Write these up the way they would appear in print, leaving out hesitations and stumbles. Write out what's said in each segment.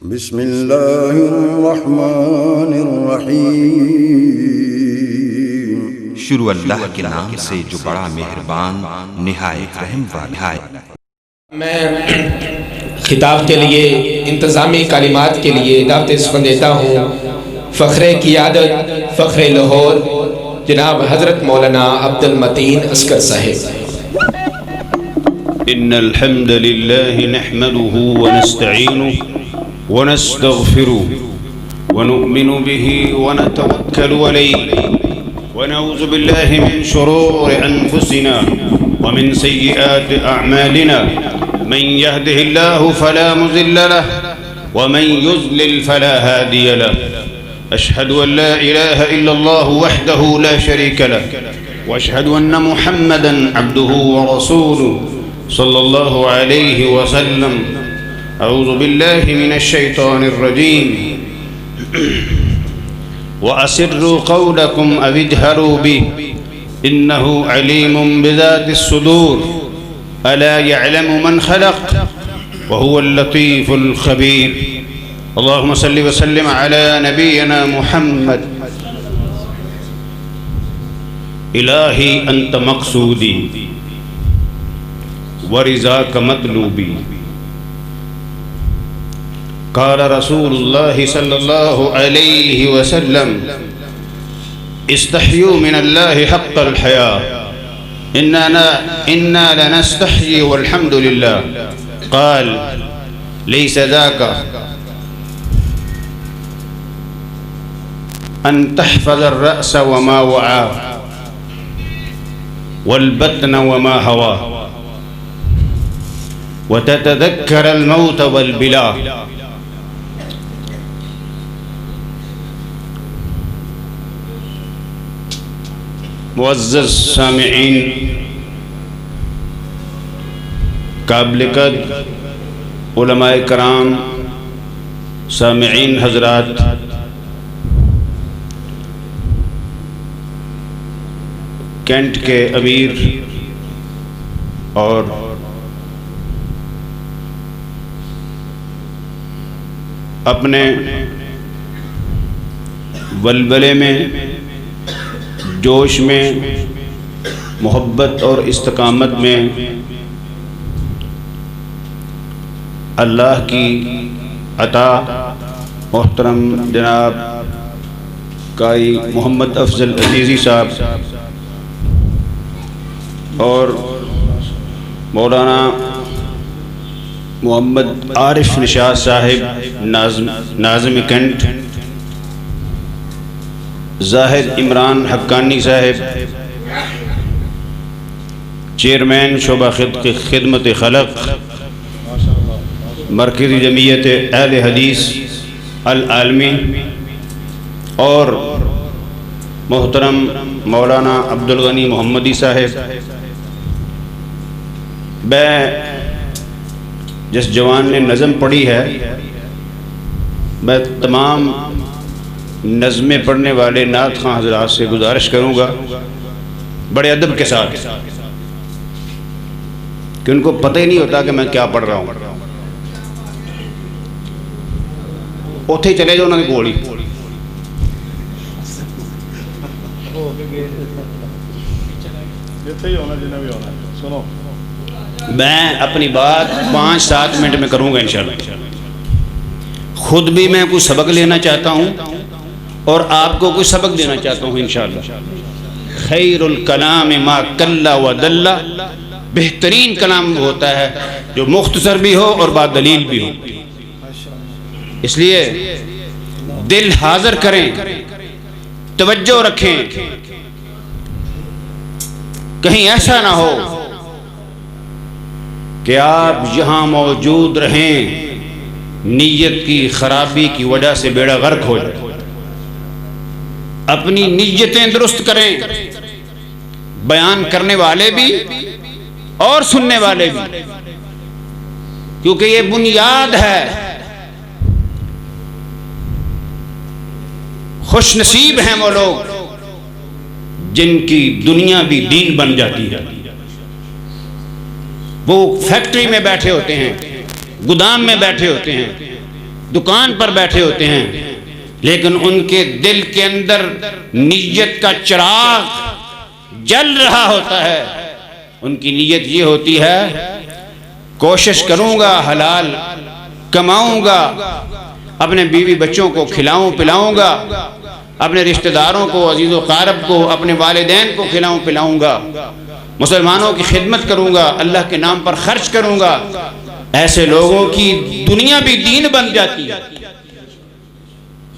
बिस्मिल्लाहिर्रहमानिर्रहीम। शुरू अल्लाह के नाम से जो बड़ा मेहरबान निहायत रहम वाला है। मैं खिताब के लिए इंतज़ामी कालिमात के लिए दावत सुखन देता हूँ फ़ख्रे क़ियादत फ़ख्रे लाहौर जनाब हज़रत मौलाना अब्दुल मतीन अस्कर साहिब। इन्नल हम्दुलिल्लाहि नहमदुहु व नस्तईनुहु व नस्तगफिरुहु व नु'मिनु बिही व नतवक्कलु अलैहि व नऊज़ु बिल्लाहि मिन शुरूरि अनफुसिना व मिन सय्यिआति अअमालिना मन यहदिहिल्लाहु फला मुज़िल्ल लहु व मन युज़लिल फला हादिय लहु। अशहदु अन ला इलाहा इल्लल्लाहु वहदहु ला शरीक लहु व अशहदु अन्न मुहम्मदन अब्दुहु व रसूलुहु सल्लल्लाहु अलैहि वसल्लम। अऊज़ु बिल्लाहि मिनश शैतानिर रजीम। व अस्सिर्रु क़ौलकुम अव इजहरू बिही इन्नहु अलीमुम बिज़ातिस सुदूर। अला यअलमु मन खलक़ व हुवल लतीफ़ुल ख़बीर। अल्लाहुम्मा सल्लि व सल्लिम अला नबिय्यिना मुहम्मद। इलाही अंत मक़सूदी व रिज़ाक मतलूबी। क़ाल रसूलुल्लाहि सल्लल्लाहु अलैहि वसल्लम इस्तहयू मिनल्लाहि हक़्क़ल हया इन्ना लनस्तहयी वल्हम्दुलिल्लाह। क़ाल लैसा ज़ाका अन तहफ़ज़र रअस व मा वआ वल बत्न व मा हवा व ततज़क्कर मौत वल बिला। मुअज़्ज़ज़ सामिईन, काबिल क़द्र उलमाए कराम, सामिईन हज़रात, कैंट के अमीर और अपने वलवले में, जोश में, मोहब्बत और इस्तकामत में अल्लाह की अता मोहतरम जनाब कारी मोहम्मद अफजल अजीज़ी साहब और मौलाना मोहम्मद आरिफ निशात साहिब नाज़िम कैंट, ज़ाहिद इमरान हक्कानी साहिब चेयरमैन शोबा खिदमत खलक मरकज़ी जमीयत अहले हदीस अल आलमी और मोहतरम मौलाना अब्दुल गनी मोहम्मदी साहिब। मैं जिस जवान ने नज़म पढ़ी है, मैं तमाम नज़में पढ़ने वाले नात खां हज़रात से गुजारिश करूँगा बड़े अदब के साथ कि उनको पता ही नहीं होता कि मैं क्या पढ़ रहा हूँ। उत्थे चले जाओ उन्होंने कोल ही। मैं अपनी बात 5-7 मिनट में करूँगा इंशाअल्लाह। खुद भी मैं कुछ सबक लेना चाहता हूँ और आपको कुछ सबक देना चाहता हूँ इंशाअल्लाह। खैरुल कलाम मा कल्ला व दल्ला, बेहतरीन कलाम होता है जो मुख्तसर भी हो और बाद दलील भी हो। इसलिए दिल हाजिर करें, तवज्जो रखें, कहीं ऐसा ना हो कि आप यहाँ मौजूद रहें, नीयत की खराबी की वजह से बेड़ा गर्क हो जाए। अपनी नीयतें दुरुस्त करें, बयान करने वाले भी और सुनने वाले भी, क्योंकि ये बुनियाद है। खुशनसीब हैं वो लोग जिनकी दुनिया भी दीन बन जाती है। वो फैक्ट्री में बैठे होते हैं, गोदाम में बैठे होते हैं, दुकान पर बैठे होते हैं, लेकिन उनके दिल के अंदर नीयत का चिराग जल रहा होता है। उनकी नीयत ये होती है, कोशिश करूंगा, हलाल कमाऊंगा, अपने बीवी बच्चों को खिलाऊं पिलाऊंगा, अपने रिश्तेदारों को, अजीज़ो क़ारब को, अपने वालिदैन को खिलाऊं पिलाऊंगा, मुसलमानों की खिदमत करूंगा, अल्लाह के नाम पर खर्च करूंगा। ऐसे लोगों की दुनिया भी दीन बन जाती है।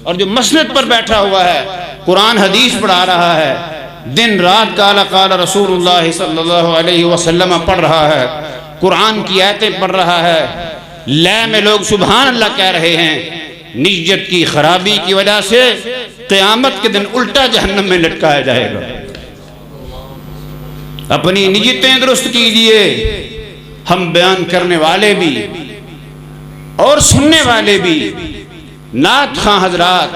और जो मसनद पर बैठा हुआ है, कुरान हदीस पढ़ा रहा है, दिन रात काला काला रसूलुल्लाह सल्लल्लाहु अलैहि वसल्लम पढ़ रहा है, कुरान की आयतें पढ़ रहा है, लय में लोग सुभान अल्लाह कह रहे हैं, नियत की खराबी की वजह से क़यामत के दिन उल्टा जहन्नम में लटकाया जाएगा। अपनी नियतें दुरुस्त कीजिए। हम बयान करने वाले भी और सुनने वाले भी, नात खां हजरात,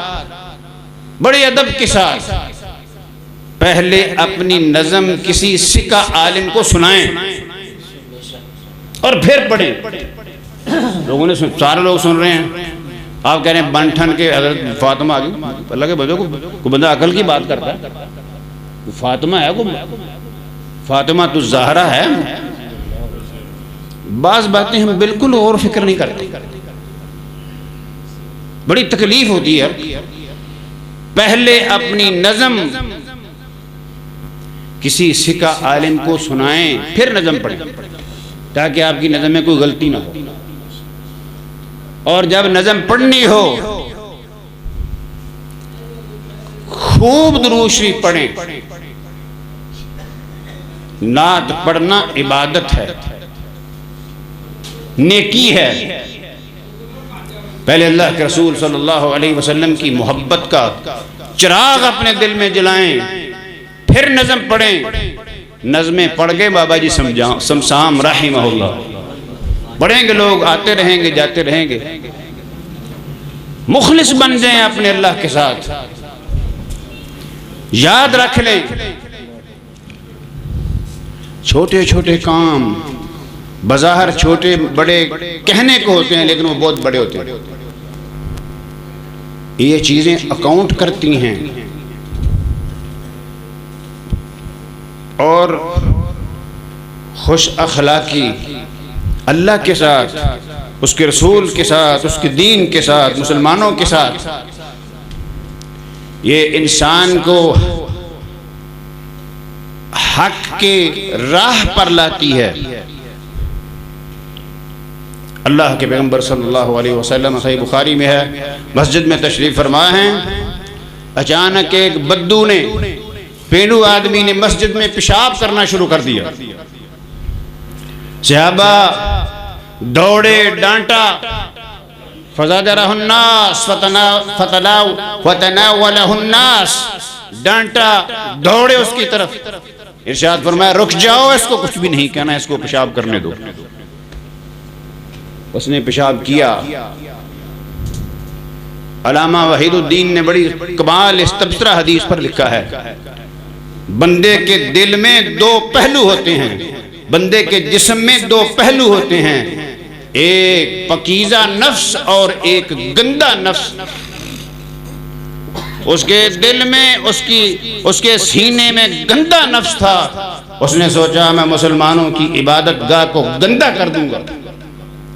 बड़े अदब के साथ पहले अपनी नज़म किसी सिका आलिम को सुनाएं और फिर पढ़ें। लोगों ने सारे लोग सुन रहे हैं, आप कह रहे हैं बनठन के हजरत फातिमा आ गई। अल्लाह के बंदों को बंदा अकल की बात करता है। फातिमा है, को फातिमा तो ज़हरा है। बाज़ बातें हम बिल्कुल और फिक्र नहीं करते, बड़ी तकलीफ होती है। पहले अपनी नज़म किसी सिका आलिम को सुनाएं, फिर नज़म पढ़ें, ताकि आपकी नज़म में कोई गलती ना हो। और जब नज़म पढ़नी हो, खूब दुरूद शरीफ पढ़ें। नात पढ़ना इबादत है, नेकी है। पहले अल्लाह के रसूल सल्लल्लाहु अलैहि वसल्लम की मोहब्बत का चिराग अपने दिल में जलाएं, फिर नज़म पढ़ें। नज़में पढ़ गए बाबा जी समसाम रहिमहुल्लाह, पढ़ेंगे, लोग आते रहेंगे जाते रहेंगे। मुखलिस बन जाएं अपने अल्लाह के साथ। याद रख लें, छोटे छोटे काम बज़ाहिर छोटे बड़े कहने को होते हैं, लेकिन वो बहुत बड़े होते हैं। ये चीजें अकाउंट करती हैं। और खुश अखलाकी अल्लाह के साथ, उसके रसूल के साथ, उसके दीन के साथ, मुसलमानों के साथ, ये इंसान को हक के राह पर लाती है। अल्लाह के पैगंबर सल्लल्लाहु अलैहि वसल्लम सही बुखारी में है, मस्जिद में तशरीफ फरमा हैं, अचानक एक बद्दू ने, पेंडू आदमी ने मस्जिद में पेशाब करना शुरू कर दिया। सहाबा दौड़े, डांटा, फज़ाजरहुन्नास फतनावलहुन्नास, डांटा, दौड़े उसकी तरफ। इरशाद फरमाया, रुक जाओ, इसको कुछ भी नहीं कहना, इसको पेशाब करने दो। उसने पेशाब किया। अल्लामा वहीदुद्दीन ने बड़ी कमाल इस तबसरा हदीस पर लिखा है, बंदे के दिल में दो पहलू होते हैं, बंदे के जिस्म में दो पहलू होते हैं, एक पकीज़ा नफ्स और एक गंदा नफ्स। उसके दिल में, उसके सीने में गंदा नफ्स था। उसने सोचा, मैं मुसलमानों की इबादत गाह को गंदा कर दूंगा,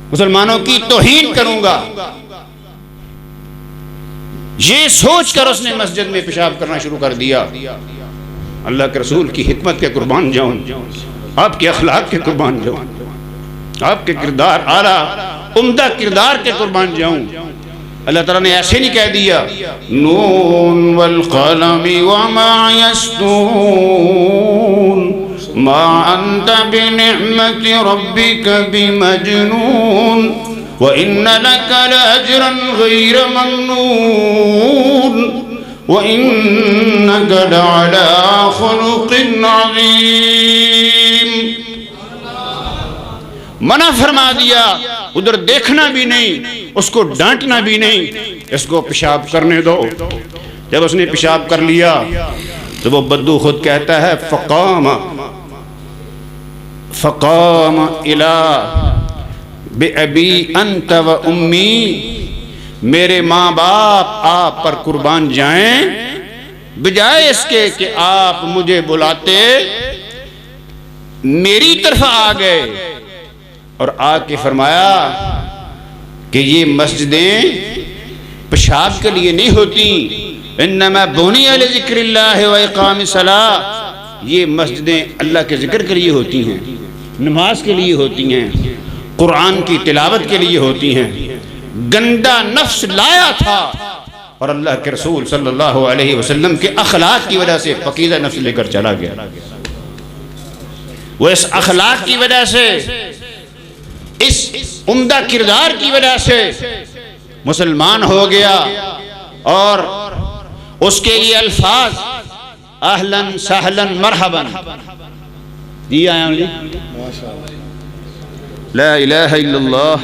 मुसलमानों की तौहीन करूंगा। ये सोचकर उसने मस्जिद में पेशाब करना शुरू कर दिया। अल्लाह के रसूल की हिकमत के कुर्बान जाऊं, आपके अखलाक के कुर्बान जाऊं, आपके किरदार आला उम्दा किरदार के कुर्बान जाऊं। अल्लाह ताला ने ऐसे नहीं कह दिया, नून वल क़लमी वमा यस्तून मा अंता बिनिअमति रब्बिका बिमजनून व इन्न लका लअजरन गैर ममनून व इन्नका लअला खुलुक़िन अज़ीम। मना फरमा दिया, उधर देखना भी नहीं, उसको डांटना भी नहीं, इसको पेशाब करने दो। जब उसने पेशाब कर लिया तो वो बद्दू खुद कहता है, फ़क़ाम इला बिअबी अंत व उम्मी मेरे माँ बाप आप पर कुर्बान जाएं, बजाय इसके कि आप मुझे बुलाते मेरी तरफ आ गए और आके फरमाया कि ये मस्जिदें पेशाब के लिए नहीं होती, इन्नमा बुनिया लिज़िक्रिल्लाह व इक़ामिस सलाह, ये मस्जिदें अल्लाह के जिक्र के लिए होती हैं, नमाज के लिए होती हैं, कुरान की तिलावत के लिए होती हैं। गंदा नफ्स लाया था और अल्लाह के रसूल सल्लल्लाहु अलैहि वसल्लम के अखलाक की वजह से पकीज़ा नफ्स लेकर चला गया। वो इस अखलाक की वजह से, इस उम्दा किरदार की वजह से मुसलमान हो गया और उसके ये अल्फाज अहलन सहलन मरहबन दिया ला इलाहा इल्लल्लाह।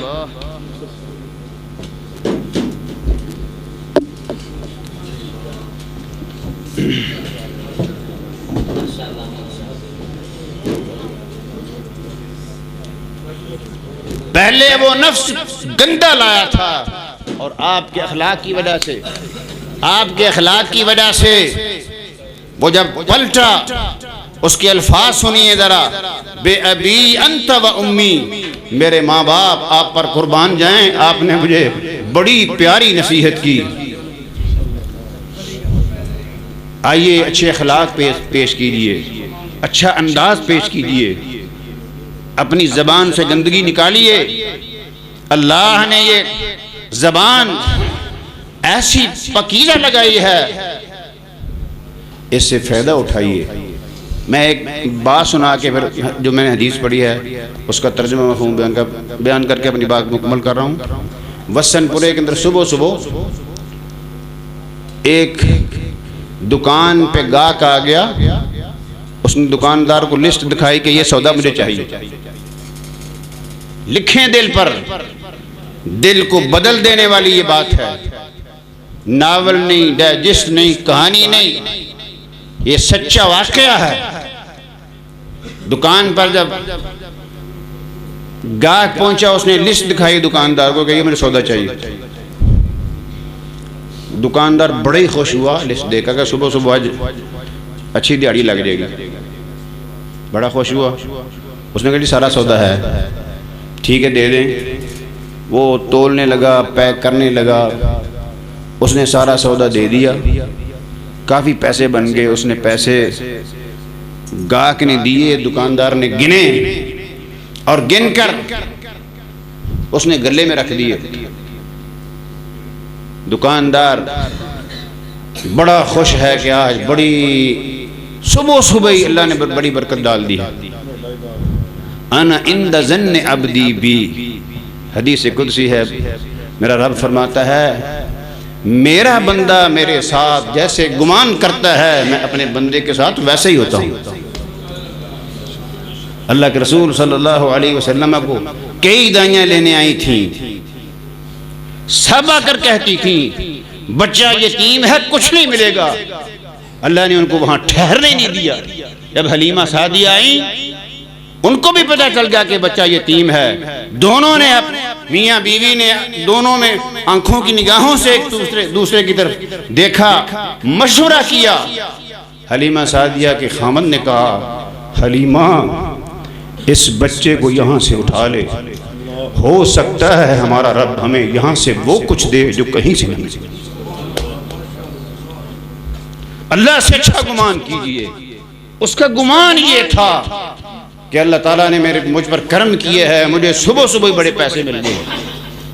पहले वो नफ्स गंदा लाया था और आपके अखलाक की वजह से, आपके अखलाक की वजह से वो जब पलटा, उसके अल्फाज सुनिए जरा, बे अबी अंत व उम्मी, मेरे माँ बाप आप पर कुर्बान जाएं, आपने मुझे बड़ी प्यारी नसीहत की। आइए अच्छे अखलाक पेश कीजिए, अच्छा अंदाज पेश कीजिए, अपनी ज़बान से गंदगी निकालिए। अल्लाह ने ये ज़बान ऐसी पकीज़ा लगाई है, इससे फ़ायदा उठाइए। मैं एक बात सुना के फिर जो मैंने हदीस पढ़ी है उसका तर्जुमा मफ़हूम बयान करके अपनी बात मुकम्मल कर रहा हूँ। वसनपुरे के अंदर सुबह सुबह एक दुकान पे गाहक आ गया, उसने दुकानदार को लिस्ट दिखाई कि ये सौदा मुझे चाहिए। लिखें दिल पर, दिल को बदल देने वाली ये बात है, नावल नहीं, डाइजेस्ट नहीं, कहानी नहीं, ये सच्चा वाकया है। दुकान पर जब गाहक पहुंचा, उसने लिस्ट दिखाई दुकानदार को कि ये मुझे सौदा चाहिए। दुकानदार बड़ा ही खुश हुआ लिस्ट देखा कि सुबह सुबह आज अच्छी दिहाड़ी लग जाएगी, बड़ा खुश हुआ। उसने कहा जी सारा सौदा है, ठीक है दे दें। वो तोलने लगा, पैक करने लगा, उसने सारा सौदा दे दिया, काफ़ी पैसे बन गए। उसने पैसे गाहक ने दिए, दुकानदार ने गिने और गिनकर उसने गले में रख दिए। दुकानदार बड़ा खुश है कि आज बड़ी सुबह सुबह ही अल्लाह ने बड़ी बरकत डाल दी है। अना इंद ज़न्न अब्दी बी, हदीस कुदसी है, मेरा रब फरमाता है मेरा बंदा मेरे साथ जैसे गुमान करता है, मैं अपने बंदे के साथ वैसे ही होता हूँ। अल्लाह के रसूल सल्लल्लाहु अलैहि वसल्लम को कई दाइयाँ लेने आई थी, सब आकर कहती थी बच्चा यतीम है, कुछ नहीं मिलेगा। अल्लाह ने उनको वहां ठहरने नहीं दिया। जब हलीमा सादिया आई, उनको भी पता चल गया कि बच्चा यतीम है। दोनों ने, मियाँ बीवी ने दोनों में आंखों की निगाहों से एक दूसरे की तरफ देखा, मशवरा किया। हलीमा सादिया के खामद ने कहा, हलीमा इस बच्चे को यहाँ से उठा ले, हो सकता है हमारा रब हमें यहाँ से वो कुछ दे जो कहीं से नहीं। अल्लाह से अच्छा गुमान कीजिए। उसका गुमान ये था कि अल्लाह ताला ने मुझ पर कर्म किए हैं, मुझे सुबह सुबह बड़े पैसे मिल गए।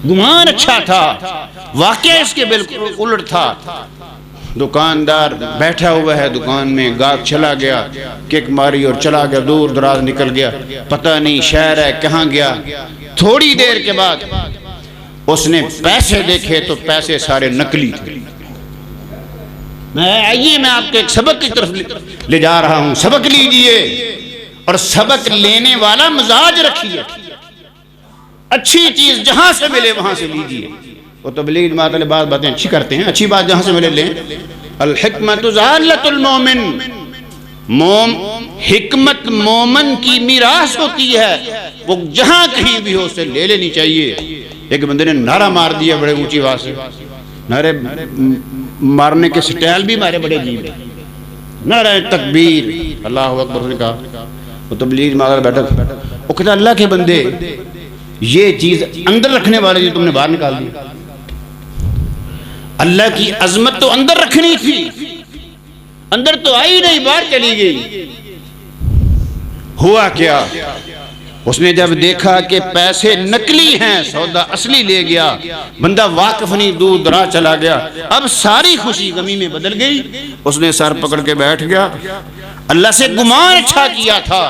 गुमान अच्छा था, वाकया इसके बिल्कुल उलट था। दुकानदार बैठा हुआ है दुकान में, गाहक चला गया, किक मारी और चला गया, दूर दराज निकल गया, पता नहीं शहर है कहाँ गया। थोड़ी देर के बाद उसने पैसे देखे तो पैसे सारे नकली थे। आइए मैं आपको एक सबक की तरफ ले जा रहा हूं, सबक लीजिए और सबक लेने वाला मिजाज रखिए। अच्छी चीज जहां से मिले वहां से लीजिए। वो तबलीग जमात वाले बातें अच्छी करते हैं, अच्छी बात जहां से मिले लें। अल हिकमतु ज़ालतुल मोमिन, हिकमत मोमन की मीरास होती है, वो जहां कहीं भी हो उसे ले लेनी चाहिए। एक बंदे ने नारा मार दिया बड़े ऊंची आवाज से, नारे मारने के स्टाइल भी मारे बड़े अजीब है, नारे तकबीर अल्लाह अकबर, उसने कहा वो तबलीग मार बैठा, वो कहता अल्लाह के बंदे ये चीज अंदर रखने वाले जो तुमने बाहर निकाल दी, अल्लाह की अजमत तो अंदर रखनी थी, अंदर तो आई नहीं, बाहर चली गई। हुआ क्या, उसने जब देखा कि पैसे नकली हैं, सौदा असली ले गया, बंदा वाकिफ नहीं, दूर दराज चला गया, अब सारी खुशी गमी में बदल गई। उसने सर पकड़ के बैठ गया, अल्लाह से गुमान अच्छा किया था,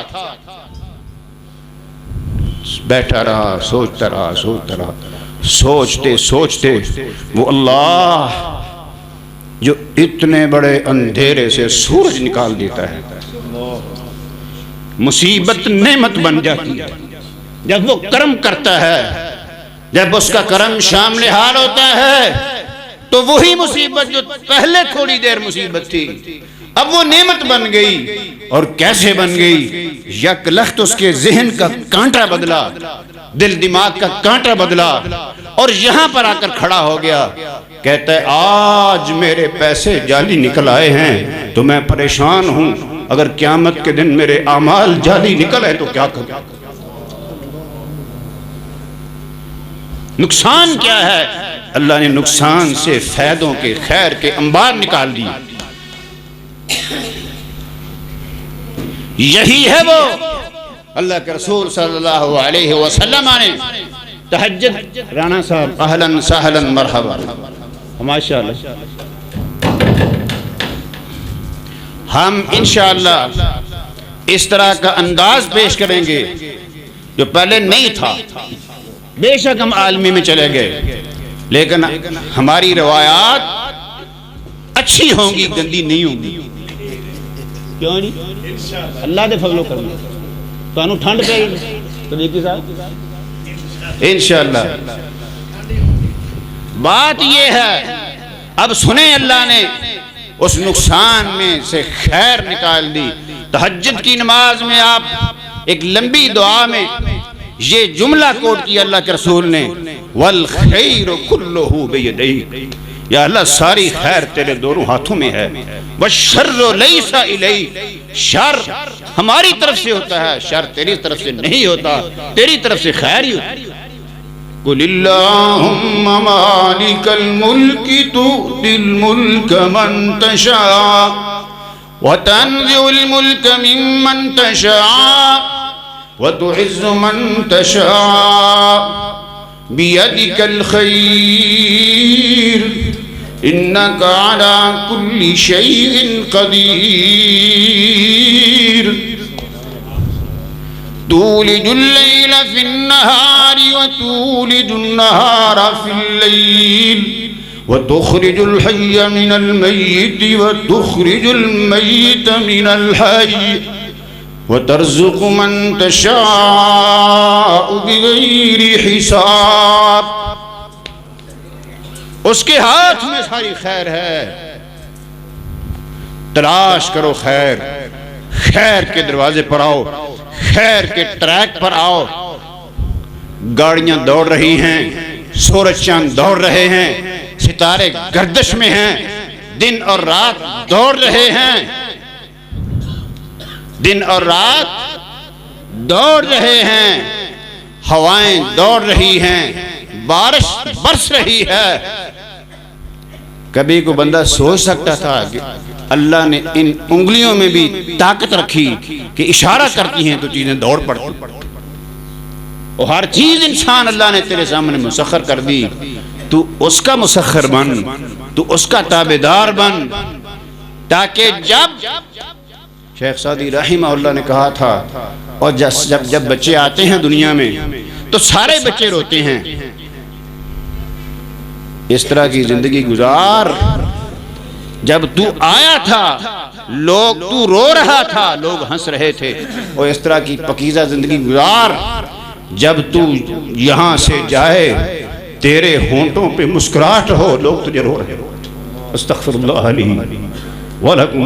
बैठा रहा, सोचता रहा, सोचता रहा, सोचते सोचते वो अल्लाह जो इतने बड़े अंधेरे से सूरज निकाल देता है, मुसीबत नेमत बन जाती है जब वो कर्म करता है। जब उसका कर्म शामिल हाल होता है तो वही मुसीबत जो पहले थोड़ी देर मुसीबत थी अब वो नेमत बन गई। और कैसे बन गई, यक लख्त उसके जहन का कांटा बदला, दिल दिमाग का कांटा बदला और यहां पर आकर खड़ा हो गया। कहता है आज मेरे पैसे जाली निकल आए हैं तो मैं परेशान हूं, अगर क़यामत के दिन मेरे आमाल जाली निकल आए तो क्या करूं। नुकसान क्या है, अल्लाह ने नुकसान से फायदों के खैर के अंबार निकाल दिए। यही है वो अल्लाह के रसूल सल्लल्लाहु अलैहि वसल्लम ने तहज्जुद। राणा साहब अहलन सहलन मरहबा, माशाअल्लाह। हम इंशाअल्लाह इस तरह का अंदाज पेश करेंगे जो पहले नहीं था। बेशक हम आलमी में चले गए लेकिन हमारी रवायात अच्छी होंगी, गंदी नहीं होंगी। क्यों नहीं, अल्लाह दे फजलो करम तुहानू ठंड पेगी तो देखिए साहब इंशाअल्लाह। बात ये है, अब सुने अल्लाह ने उस नुकसान में से खैर निकाल दी। तहज्जुद की नमाज में आप एक लंबी दुआ में ये जुमला कोट किया अल्लाह के रसूल ने, वल खैर कुल्लुहु बियदैक, या अल्लाह सारी खैर तेरे दोनों हाथों में है। वश्शर्रु लैसा इलैक, शर हमारी तरफ से होता है, शर तेरी तरफ से नहीं होता, तेरी तरफ से खैर ही होती है। कुलिल्लाहुम्मा मालिकल मुल्की तुतिल मुल्क मन तशा व तंज़िउल मुल्क मिम्मन तशा व तुइज़्ज़ु मन तशा बियदिकल खैर इन्नका अला कुल्ली शैइन कदीर। तूलिजुल लैल फिन्नहार व तूलिजुन नहार फिल्लैल व तुखरिजुल हय्य मिनल मय्यित व तुखरिजुल मय्यित मिनल हय्य व तर्ज़ुक़ु मन तशाअ बिग़ैरि हिसाब। उसके हाथ में सारी खैर है, तलाश करो खैर, खैर के दरवाजे पर आओ, खैर के ट्रैक पर आओ। गाड़ियां दौड़ रही हैं, सूरज चांद दौड़ रहे हैं, सितारे गर्दिश में हैं, दिन और रात दौड़ रहे हैं, दिन और रात दौड़ रहे हैं, हवाएं दौड़ रही हैं, बारिश बरस रही है। कभी को बंदा सोच सकता था कि अल्लाह ने इन उंगलियों में भी ताकत रखी कि इशारा करती हैं तो चीजें दौड़ पड़ती, और हर चीज इंसान अल्लाह ने तेरे सामने मुसख्खर कर दी। तू उसका मुसख्खर बन, तू उसका ताबेदार बन, ताकि जब शेख सादी रहमहुल्लाह ने कहा था, और जब बच्चे आते हैं दुनिया में तो सारे बच्चे रोते हैं, इस तरह की जिंदगी गुजार। जब तू आया था लोग, तू रो रहा था, लोग हंस रहे थे, और इस तरह की पकीज़ा जिंदगी गुजार। जब तू यहां से जाए तेरे होंठों पे मुस्कुराहट हो, लोग तुझे रो रहे हो। अस्तगफिरुल्लाह ली व लकुम।